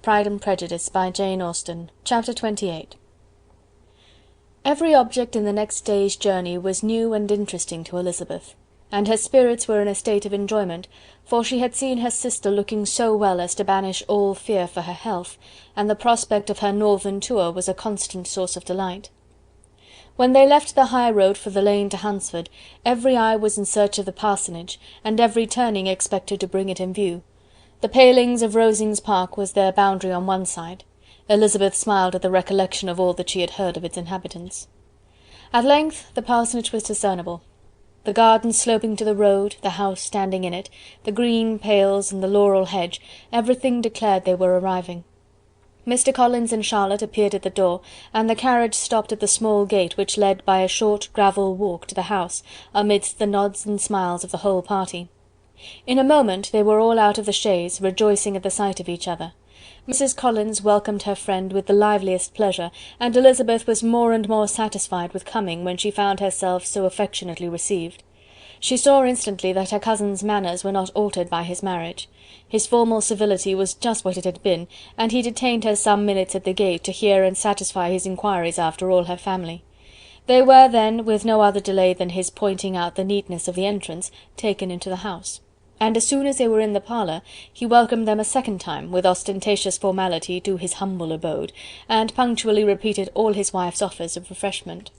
Pride and Prejudice by Jane Austen. Chapter 28. Every object in the next day's journey was new and interesting to Elizabeth, and her spirits were in a state of enjoyment, for she had seen her sister looking so well as to banish all fear for her health, and the prospect of her northern tour was a constant source of delight. When they left the high road for the lane to Hunsford, every eye was in search of the parsonage, and every turning expected to bring it in view. The palings of Rosings Park was their boundary on one side. Elizabeth smiled at the recollection of all that she had heard of its inhabitants. At length the parsonage was discernible. The garden sloping to the road, the house standing in it, the green pales and the laurel hedge, everything declared they were arriving. Mr. Collins and Charlotte appeared at the door, and the carriage stopped at the small gate which led by a short gravel walk to the house, amidst the nods and smiles of the whole party. In a moment they were all out of the chaise, rejoicing at the sight of each other. Mrs. Collins welcomed her friend with the liveliest pleasure, and Elizabeth was more and more satisfied with coming when she found herself so affectionately received. She saw instantly that her cousin's manners were not altered by his marriage. His formal civility was just what it had been, and he detained her some minutes at the gate to hear and satisfy his inquiries after all her family. They were then, with no other delay than his pointing out the neatness of the entrance, taken into the house, and as soon as they were in the parlour, he welcomed them a second time, with ostentatious formality, to his humble abode, and punctually repeated all his wife's offers of refreshment.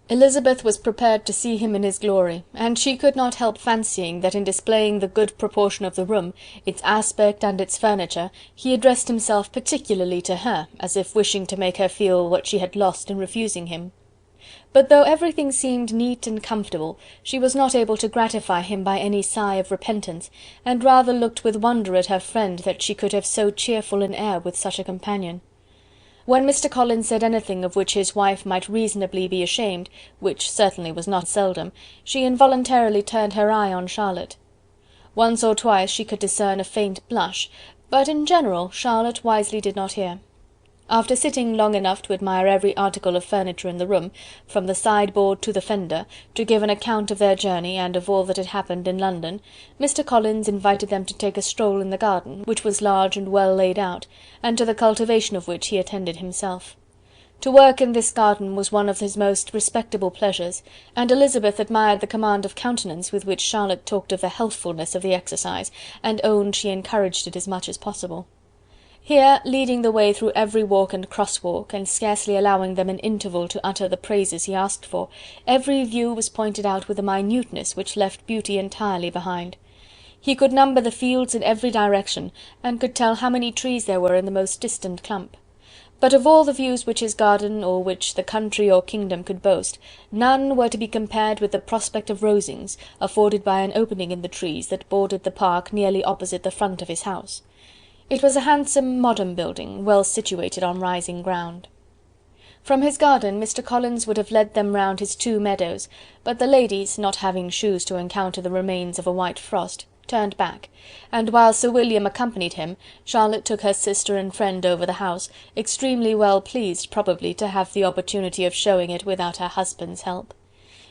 Elizabeth was prepared to see him in his glory, and she could not help fancying that in displaying the good proportion of the room, its aspect and its furniture, he addressed himself particularly to her, as if wishing to make her feel what she had lost in refusing him. But though everything seemed neat and comfortable, she was not able to gratify him by any sigh of repentance, and rather looked with wonder at her friend that she could have so cheerful an air with such a companion. When Mr. Collins said anything of which his wife might reasonably be ashamed, which certainly was not seldom, she involuntarily turned her eye on Charlotte. Once or twice she could discern a faint blush, but in general Charlotte wisely did not hear. After sitting long enough to admire every article of furniture in the room, from the sideboard to the fender, to give an account of their journey and of all that had happened in London, Mr. Collins invited them to take a stroll in the garden, which was large and well laid out, and to the cultivation of which he attended himself. To work in this garden was one of his most respectable pleasures, and Elizabeth admired the command of countenance with which Charlotte talked of the healthfulness of the exercise, and owned she encouraged it as much as possible. Here, leading the way through every walk and cross-walk, and scarcely allowing them an interval to utter the praises he asked for, every view was pointed out with a minuteness which left beauty entirely behind. He could number the fields in every direction, and could tell how many trees there were in the most distant clump. But of all the views which his garden, or which the country or kingdom could boast, none were to be compared with the prospect of Rosings, afforded by an opening in the trees that bordered the park nearly opposite the front of his house. It was a handsome modern building, well situated on rising ground. From his garden Mr. Collins would have led them round his two meadows, but the ladies, not having shoes to encounter the remains of a white frost, turned back, and while Sir William accompanied him, Charlotte took her sister and friend over the house, extremely well pleased probably to have the opportunity of showing it without her husband's help.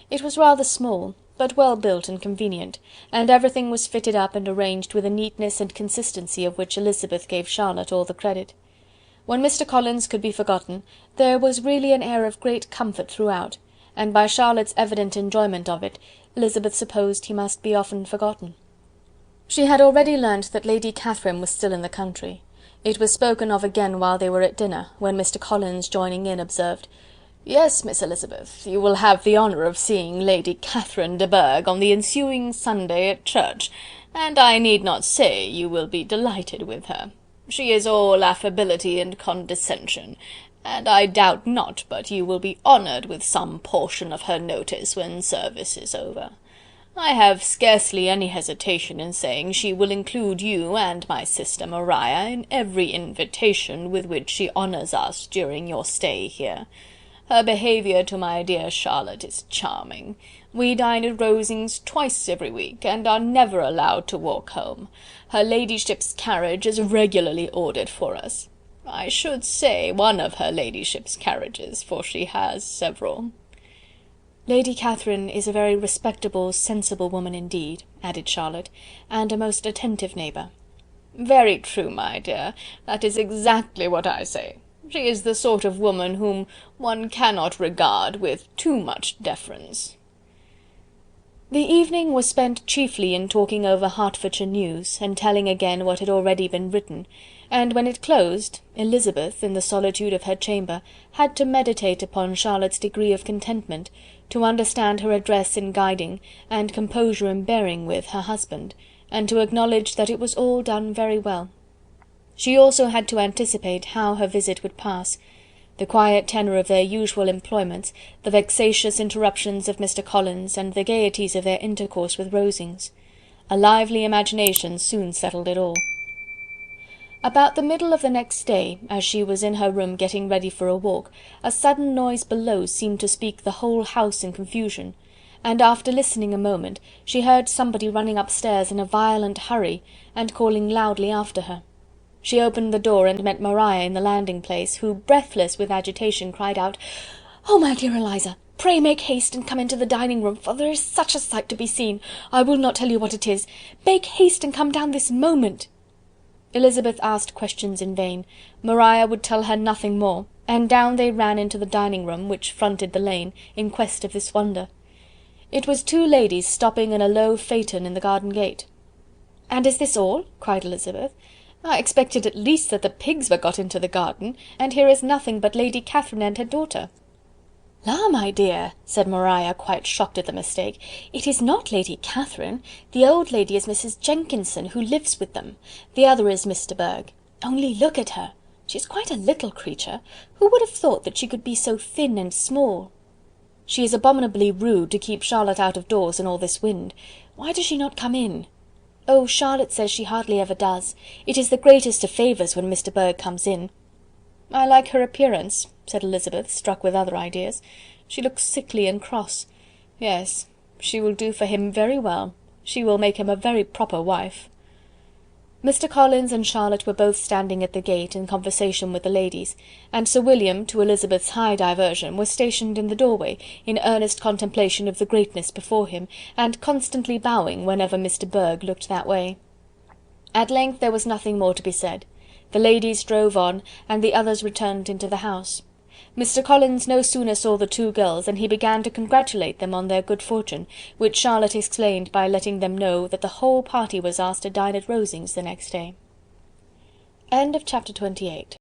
It was rather small, but well built and convenient, and everything was fitted up and arranged with a neatness and consistency of which Elizabeth gave Charlotte all the credit. When Mr. Collins could be forgotten, there was really an air of great comfort throughout, and by Charlotte's evident enjoyment of it, Elizabeth supposed he must be often forgotten. She had already learnt that Lady Catherine was still in the country. It was spoken of again while they were at dinner, when Mr. Collins, joining in, observed: "Yes, Miss Elizabeth, you will have the honour of seeing Lady Catherine de Bourgh on the ensuing Sunday at church, and I need not say you will be delighted with her. She is all affability and condescension, and I doubt not but you will be honoured with some portion of her notice when service is over. I have scarcely any hesitation in saying she will include you and my sister Maria in every invitation with which she honours us during your stay here. Her behaviour to my dear Charlotte is charming. We dine at Rosings twice every week, and are never allowed to walk home. Her ladyship's carriage is regularly ordered for us. I should say one of her ladyship's carriages, for she has several." "Lady Catherine is a very respectable, sensible woman indeed," added Charlotte, "and a most attentive neighbour." "Very true, my dear, that is exactly what I say. She is the sort of woman whom one cannot regard with too much deference." The evening was spent chiefly in talking over Hertfordshire news, and telling again what had already been written, and when it closed, Elizabeth, in the solitude of her chamber, had to meditate upon Charlotte's degree of contentment, to understand her address in guiding, and composure in bearing with, her husband, and to acknowledge that it was all done very well. She also had to anticipate how her visit would pass: the quiet tenor of their usual employments, the vexatious interruptions of Mr. Collins, and the gaieties of their intercourse with Rosings. A lively imagination soon settled it all. About the middle of the next day, as she was in her room getting ready for a walk, a sudden noise below seemed to speak the whole house in confusion, and after listening a moment, she heard somebody running upstairs in a violent hurry, and calling loudly after her. She opened the door and met Maria in the landing-place, who, breathless with agitation, cried out, "Oh, my dear Eliza, pray make haste and come into the dining-room, for there is such a sight to be seen! I will not tell you what it is. Make haste and come down this moment." Elizabeth asked questions in vain. Maria would tell her nothing more, and down they ran into the dining-room, which fronted the lane, in quest of this wonder. It was two ladies stopping in a low phaeton in the garden gate. "And is this all?" cried Elizabeth. "I expected at least that the pigs were got into the garden, and here is nothing but Lady Catherine and her daughter." "La, my dear," said Maria, quite shocked at the mistake, "it is not Lady Catherine. The old lady is Mrs. Jenkinson, who lives with them. The other is Miss de Bourgh. Only look at her! She is quite a little creature. Who would have thought that she could be so thin and small? She is abominably rude to keep Charlotte out of doors in all this wind. Why does she not come in?" "Oh, Charlotte says she hardly ever does. It is the greatest of favours when Mr. Bourgh comes in." "I like her appearance," said Elizabeth, struck with other ideas. "She looks sickly and cross. Yes, she will do for him very well. She will make him a very proper wife." Mr. Collins and Charlotte were both standing at the gate, in conversation with the ladies, and Sir William, to Elizabeth's high diversion, was stationed in the doorway, in earnest contemplation of the greatness before him, and constantly bowing whenever Mr. Bourgh looked that way. At length there was nothing more to be said. The ladies drove on, and the others returned into the house. Mr. Collins no sooner saw the two girls than he began to congratulate them on their good fortune, which Charlotte explained by letting them know that the whole party was asked to dine at Rosings the next day. Chapter 28